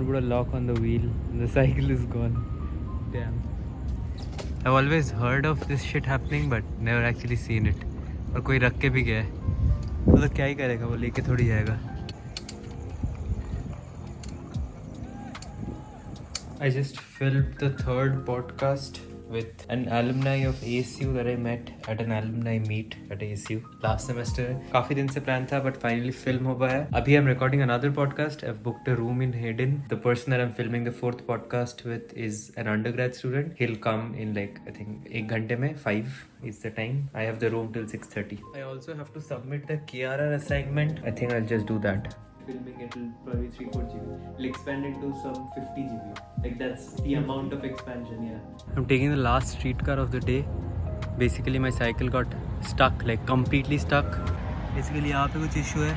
someone put a lock on the wheel and the cycle is gone. Damn. I've always heard of this shit happening but never actually seen it. और कोई रख के भी गया है तो क्या ही करेगा, वो लेके थोड़ी जाएगा. I just filmed the third podcast with an alumni of ASU that I met at an alumni meet at ASU last semester. काफी दिन से plan था but finally film हो पाया. अभी I'm recording another podcast. I've booked a room in Hayden. The person that I'm filming the fourth podcast with is an undergrad student. He'll come in like I think 1 घंटे में 5 is the time. I have the room till 6:30. I also have to submit the KRR assignment. I think I'll just do that. Filming it will probably 3-4 GB. It'll expand into some 50 GB. Like that's the amount of expansion, yeah. I'm taking the last streetcar of the day. Basically my cycle got stuck, like completely stuck. Basically यहाँ पे कुछ issue है.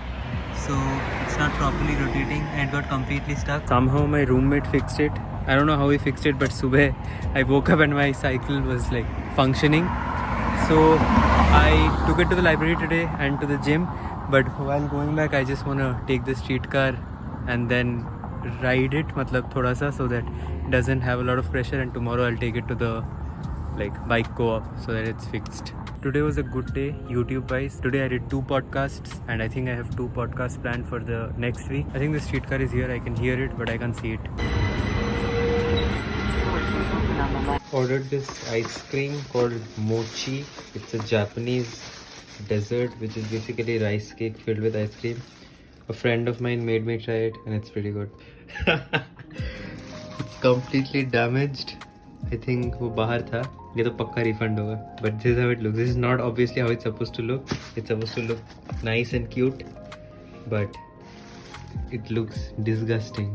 So it's not properly rotating and it got completely stuck. Somehow my roommate fixed it. I don't know how he fixed it, but subah I woke up and my cycle was like functioning. So I took it to the library today and to the gym. But while going back, I just want to take the streetcar and then ride it, मतलब थोड़ा सा, so that it doesn't have a lot of pressure. And tomorrow I'll take it to the like bike co-op so that it's fixed. Today was a good day YouTube wise. Today I did 2 podcasts and I think I have 2 podcasts planned for the next week. I think the streetcar is here. I can hear it, but I can't see it. Ordered this ice cream called mochi. It's a Japanese dessert which is basically rice cake filled with ice cream. A friend of mine made me try it and it's pretty good. It's completely damaged. I think वो बाहर था. ये तो पक्का refund होगा. But this is how it looks. This is not obviously how it's supposed to look. It's supposed to look nice and cute, but it looks disgusting.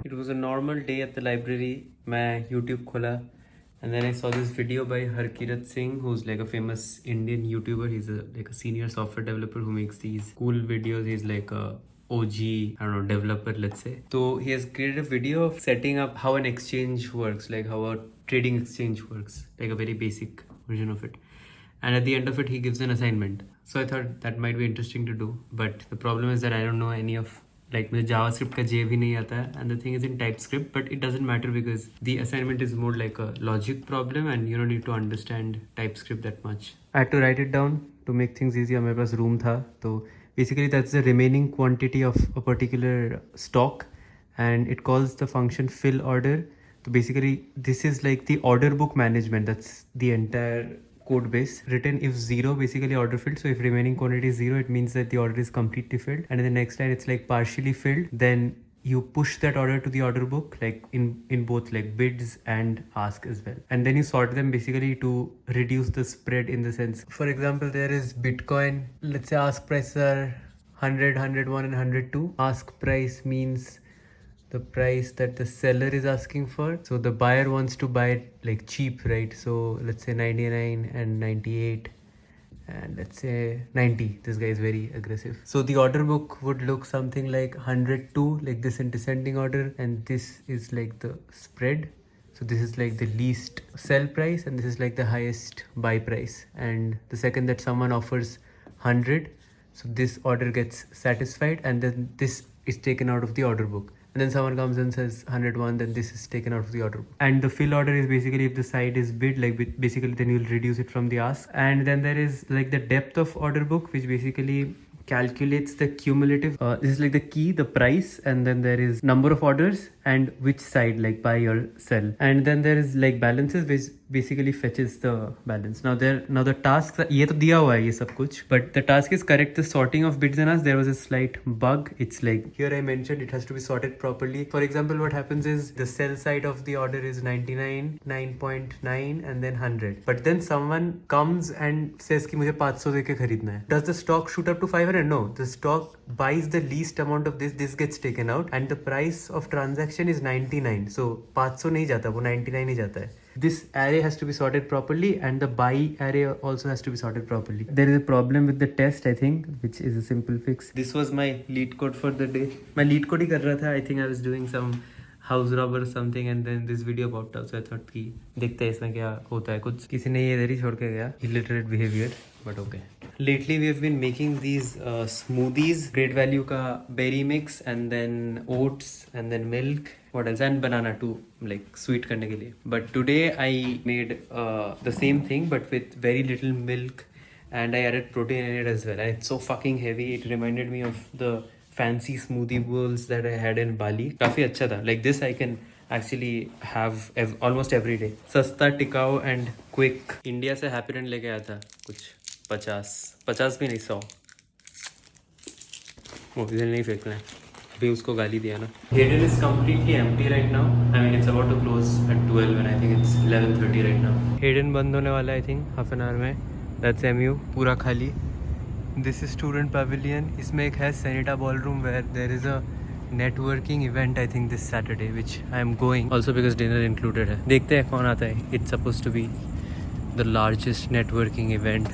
It was a normal day at the library. मैं YouTube खोला and then I saw this video by Harkirat Singh, who's like a famous Indian YouTuber. He's like a senior software developer who makes these cool videos. He's like a OG, I don't know, developer, let's say. So he has created a video of setting up how an exchange works, like how a trading exchange works, like a very basic version of it. And at the end of it, he gives an assignment. So I thought that might be interesting to do. But the problem is that I don't know any of like मुझे JavaScript का J भी नहीं आता है, and the thing is in TypeScript, but it doesn't matter because the assignment is more like a logic problem and you don't need to understand TypeScript that much. I had to write it down to make things easier. मेरे पास room था, तो basically that's the remaining quantity of a particular stock and it calls the function fill order. So basically this is like the order book management. That's the entire code base. Written if 0 basically order filled, so if remaining quantity is 0 it means that the order is completely filled, and in the next line it's like partially filled, then you push that order to the order book like in both like bids and ask as well, and then you sort them basically to reduce the spread. In the sense, for example, there is Bitcoin, let's say ask prices are 100, 101 and 102. Ask price means the price that the seller is asking for. So the buyer wants to buy it like cheap, right? So let's say 99 and 98 and let's say 90. This guy is very aggressive. So the order book would look something like 102, like this in descending order, and this is like the spread. So this is like the least sell price and this is like the highest buy price. And the second that someone offers 100, so this order gets satisfied and then this is taken out of the order book. And then someone comes and says 101, then this is taken out of the order book. And the fill order is basically if the side is bid, like basically then you'll reduce it from the ask. And then there is like the depth of order book, which basically calculates the cumulative. This is like the key, the price, and then there is number of orders and which side, like buy or sell. And then there is like balances, which basically fetches the balance. Now the task, ये तो दिया हुआ है ये सब कुछ, but the task is correct the sorting of bids and asks. There was a slight bug. It's like here I mentioned it has to be sorted properly. For example, what happens is the sell side of the order is 99, 9.9 and then 100. But then someone comes and says कि मुझे 500 देके खरीदना है. Does the stock shoot up to 500? No, the stock buys the least amount of this gets taken out, and the price of transaction is 99. So 500 नहीं जाता, वो 99 ही जाता है. This array has to be sorted properly and the buy array also has to be sorted properly. There is a problem with the test, I think, which is a simple fix. This was my lead code for the day. मैं lead code ही कर रहा था. I think I was doing some house robber something and then this video popped up, so I thought कि देखते हैं इसमें क्या होता है। कुछ किसी ने ये इधर ही छोड़ के गया, illiterate behaviour, but okay. Lately we have been making these smoothies, great value ka berry mix and then oats and then milk, what else, and banana too, like sweet karne ke liye. But today I made the same thing but with very little milk and I added protein in it as well, and it's so fucking heavy. It reminded me of the fancy smoothie bowls that I had in Bali. काफी अच्छा था, like this I can actually have almost every day. सस्ता, टिकाऊ and quick. India से happy dent लेके आया था कुछ 50 भी नहीं, 100। वो इधर नहीं फेंकना है, अभी उसको गाली दिया ना। Hayden is completely empty right now. I mean it's about to close at 12 and I think it's 11:30 right now. Hayden बंद होने वाला है I think half an hour में। That's MU पूरा खाली। This is student pavilion. इसमें एक है Senita ballroom where there is a networking event I think this Saturday which I am going also because dinner included है। देखते हैं कौन आता है। It's supposed to be the largest networking event.